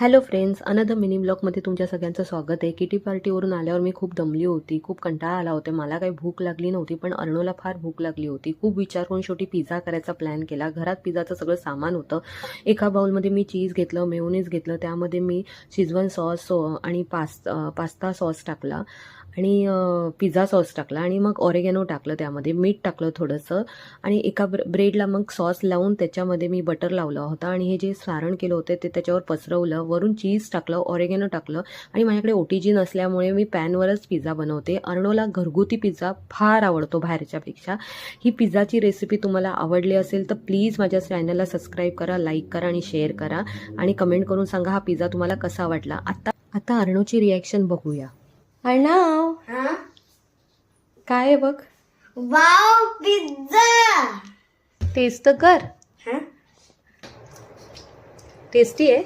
Hello friends, another mini ब्लॉगमध्ये तुमच्या सगळ्यांचं स्वागत आहे. किटी पार्टीवरून आल्यावर मी खूप दमली होती, खूप कंटाळा आला होता. मला काही भूक लागली नव्हती, पण अर्णवला फार भूक लागली होती. खूप विचार करून शेवटी पिझ्झा करायचा प्लॅन केला. घरात पिझ्झाचं सगळं सामान होतं. एका बाउलमध्ये मी चीज घेतलं, मेयोनीज घेतलं, त्यामध्ये मी शेजवान सॉस आणि पास्ता सॉस टाकला आणि पिझ्झा सॉस टाकला आणि मग ऑरेगॅनो टाकलं, त्यामध्ये मीठ टाकलं थोडंसं आणि एका ब्रेडला मग सॉस लावून त्याच्यामध्ये मी बटर लावला होता आणि हे जे सारण केलं होतं ते त्याच्यावर पसरवलं. वरून चीज टाकलं, ऑरेगॅनो टाकलं आणि माझ्याकडे OTG नसल्यामुळे मी पॅनवरच पिझ्झा बनवते. अर्णवला घरगुती पिझ्झा फार आवडतो बाहेरच्यापेक्षा. ही पिझ्झाची रेसिपी तुम्हाला आवडली असेल तर प्लीज माझ्या चॅनलला सबस्क्राईब करा, लाईक करा आणि शेअर करा आणि कमेंट करून सांगा हा पिझ्झा तुम्हाला कसा वाटला. आता अर्णवची रिॲक्शन बघूया. अर्णव, काय आहे बघ. Wow, pizza. टेस्ट कर. टेस्टी आहे.